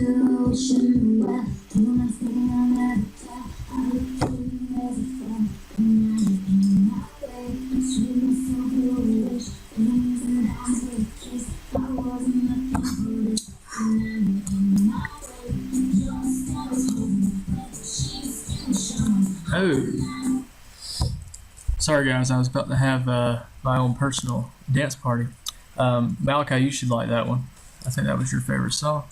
Oh, sorry guys, I was about to have my own personal dance party. Malachi, you should like that one. I think that was your favorite song.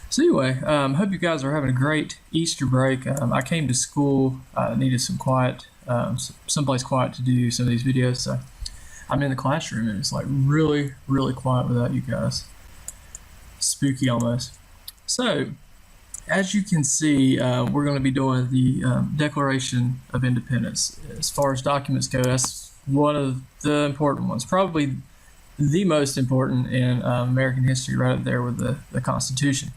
So anyway, hope you guys are having a great Easter break. I came to school, needed some quiet, someplace quiet to do some of these videos. So I'm in the classroom and it's like really, really quiet without you guys. Spooky almost. So as you can see, we're going to be doing the Declaration of Independence. As far as documents go, that's one of the important ones, probably the most important in American history, right up there with the Constitution.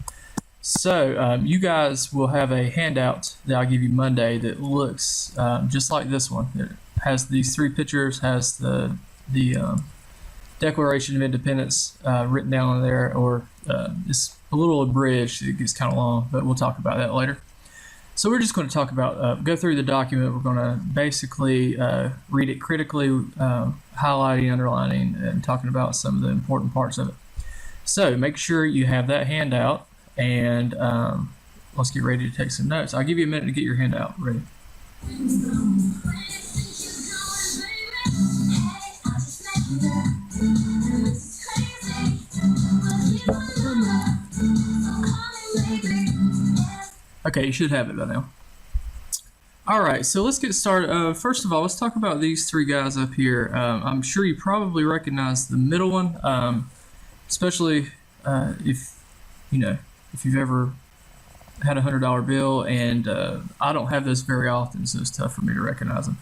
So you guys will have a handout that I'll give you Monday that looks just like this one. It has these three pictures, has the Declaration of Independence written down on there, or it's a little abridged. It gets kind of long, but we'll talk about that later. So we're just going to talk about, go through the document. We're going to basically read it critically, highlighting, underlining, and talking about some of the important parts of it. So make sure you have that handout, and let's get ready to take some notes. I'll give you a minute to get your handout ready. Okay, you should have it by now. All right, so let's get started. First of all, let's talk about these three guys up here. I'm sure you probably recognize the middle one, especially if you've ever had $100 bill, and I don't have those very often, so it's tough for me to recognize them.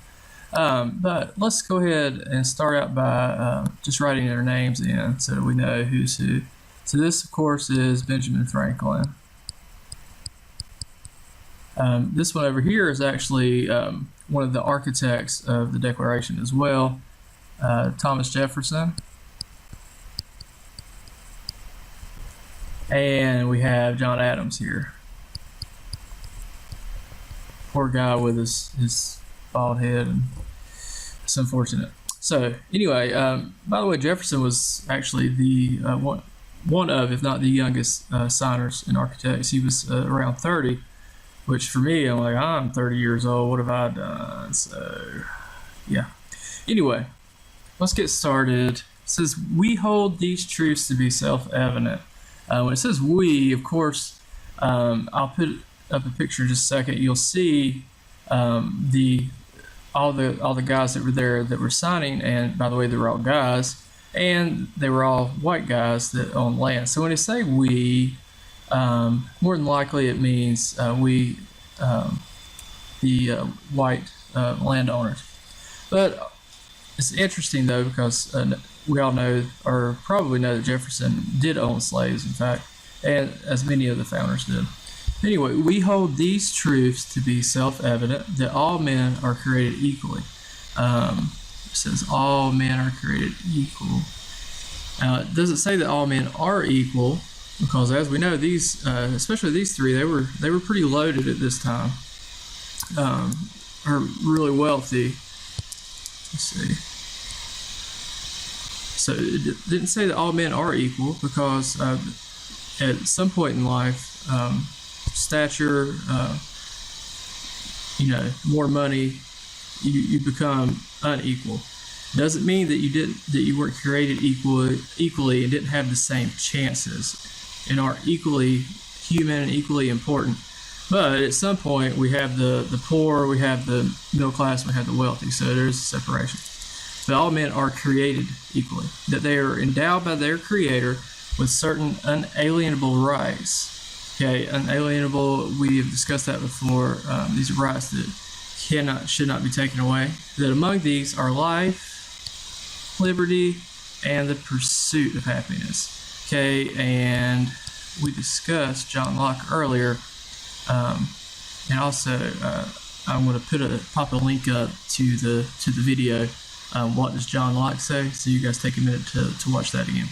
But let's go ahead and start out by just writing their names in so that we know who's who. So this, of course, is Benjamin Franklin. This one over here is actually one of the architects of the Declaration as well, Thomas Jefferson. And we have John Adams here. Poor guy with his bald head, and it's unfortunate. So anyway, by the way, Jefferson was actually the one of, if not the youngest signers and architects. He was around 30. Which for me, I'm like, I'm 30 years old. What have I done? So, yeah. Anyway, let's get started. It says, we hold these truths to be self-evident. When it says we, of course, I'll put up a picture in just a second. You'll see all the guys that were there that were signing, and by the way, they were all guys, and they were all white guys that own land. So when they say we, more than likely it means we, the white landowners. But it's interesting though, because we all know, or probably know, that Jefferson did own slaves, in fact, and as many of the founders did. Anyway, we hold these truths to be self-evident, that all men are created equally. It says all men are created equal. Now, it doesn't say that all men are equal, because as we know, these, especially these three, they were pretty loaded at this time, or really wealthy. Let's see. So it didn't say that all men are equal, because at some point in life, stature, more money, you become unequal. Doesn't mean that you weren't created equally and didn't have the same chances, and are equally human and equally important. But at some point, we have the poor, we have the middle class, we have the wealthy. So there's a separation. But all men are created equally, that they are endowed by their Creator with certain unalienable rights. Okay, unalienable, we have discussed that before. These are rights that should not be taken away. That among these are life, liberty, and the pursuit of happiness. Okay, and we discussed John Locke earlier, and also I'm going to pop a link up to the video. What does John Locke say? So you guys take a minute to watch that again.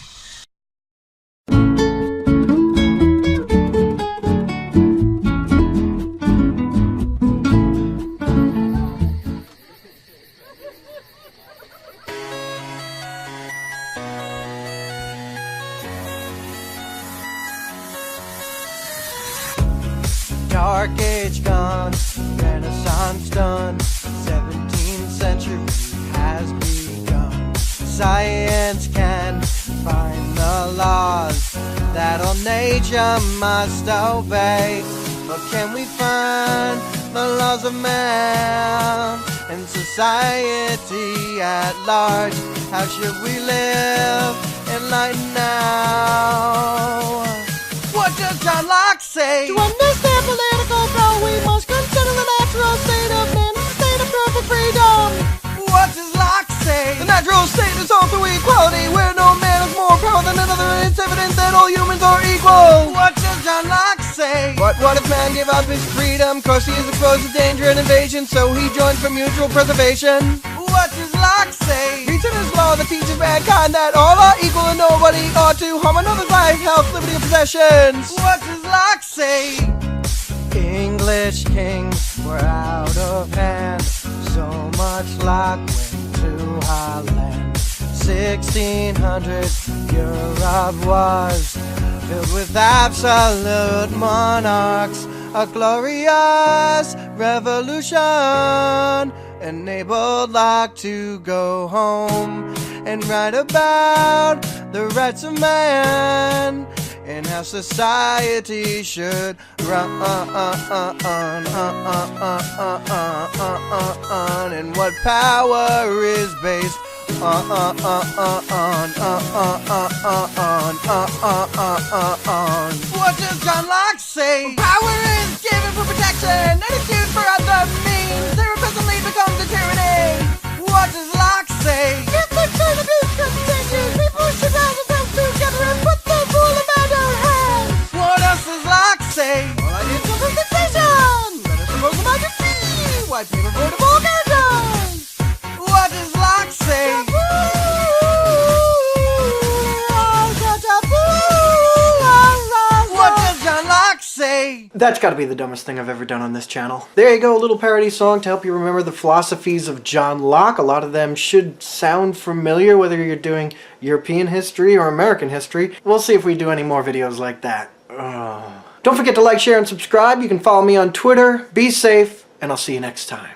Dark Age gone, Renaissance done, 17th century has begun. Science can find the laws that all nature must obey. But can we find the laws of man and society at large? How should we live enlightened now? What does John Locke say? To understand political flow, we must consider the natural state of man, a state of perfect freedom. What does Locke say? The natural state is all through equality, where no man has more power than another, and it's evident that all humans are equal. What does John Locke say? What if man gave up his freedom? Cause he is exposed to danger and invasion, so he joins for mutual preservation. What does Locke say? Reason is law that teaches mankind that all are equal and nobody ought to harm another's life, health, liberty, and possessions. What does Locke say? English kings were out of hand, so much Locke went to Holland. 1600, Europe was filled with absolute monarchs. A glorious revolution enabled Locke to go home and write about the rights of man and how society should run, and what power is based on. What does John Locke say? Power is given for protection and is used for other means. There presently becomes a tyranny. What does Locke say? If the kind of abuse continues, people should round themselves together and put the rule of man in hands. What else does Locke say? All ideas come from sensation. Let us propose the magic fee. White paper vote of all characters. What does Locke say? What does John Locke say? That's gotta be the dumbest thing I've ever done on this channel. There you go, a little parody song to help you remember the philosophies of John Locke. A lot of them should sound familiar, whether you're doing European history or American history. We'll see if we do any more videos like that. Don't forget to like, share, and subscribe. You can follow me on Twitter. Be safe, and I'll see you next time.